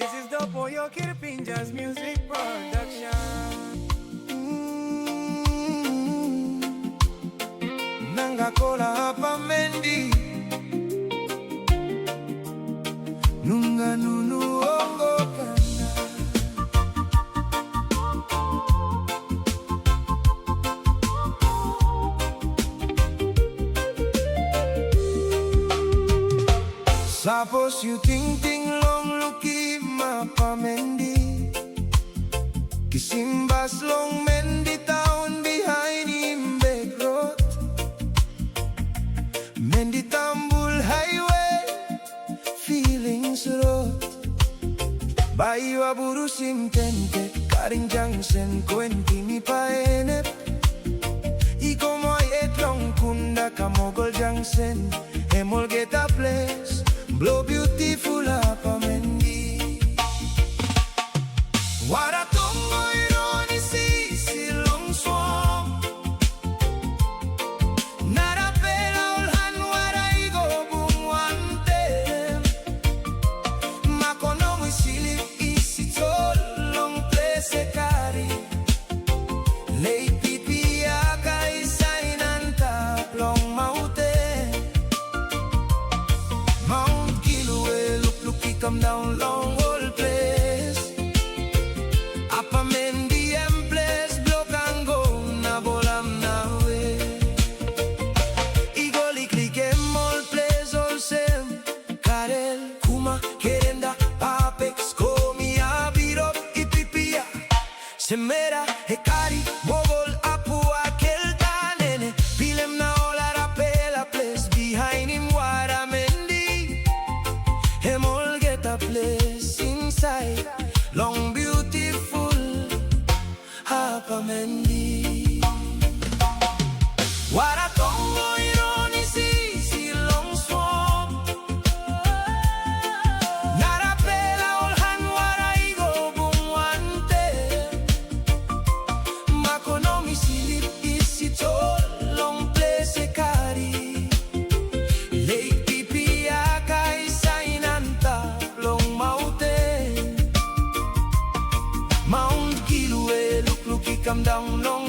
This is Dopo, Yokir, Pinjar's music production. Nanga kola hapa Mendi, nunga nunu ongo kana. Suppose you ting long luki mapa Mendi, Kisimbas long Mendi town behind him back road. Mendi Tambul highway, feelings road. Baywa burusim tente, Karing Junction Kwentini paenep. Iko moy etlong kunda Kamogol Junction, Emol get a place. Blow beautiful hapa Mendi. Waratongo ironi si long swam. Narapela ulhan waraigo bungwante. Makono mwisili isi tol long place kari. Lay pipi aka isainanta long maute. Come down long old place. Apa Mendi and place block and go na bolam na we. Igoli click em all place all same. Karel, Kuma, Kerenda, Apex, Komi, Abirop, Ipipia. Semera, Hekari, Mogol, Apua, Kelta, Nene. Pilem na ola rapela place behind him Wara Mendi. Hemol place inside, long beautiful hapa Mendi. Waratongo ironi si long swam. Narapela olhan waraigo bungwante. Makonomi silip isi tol long place kari. Lake pipi aka isainanta. Come down long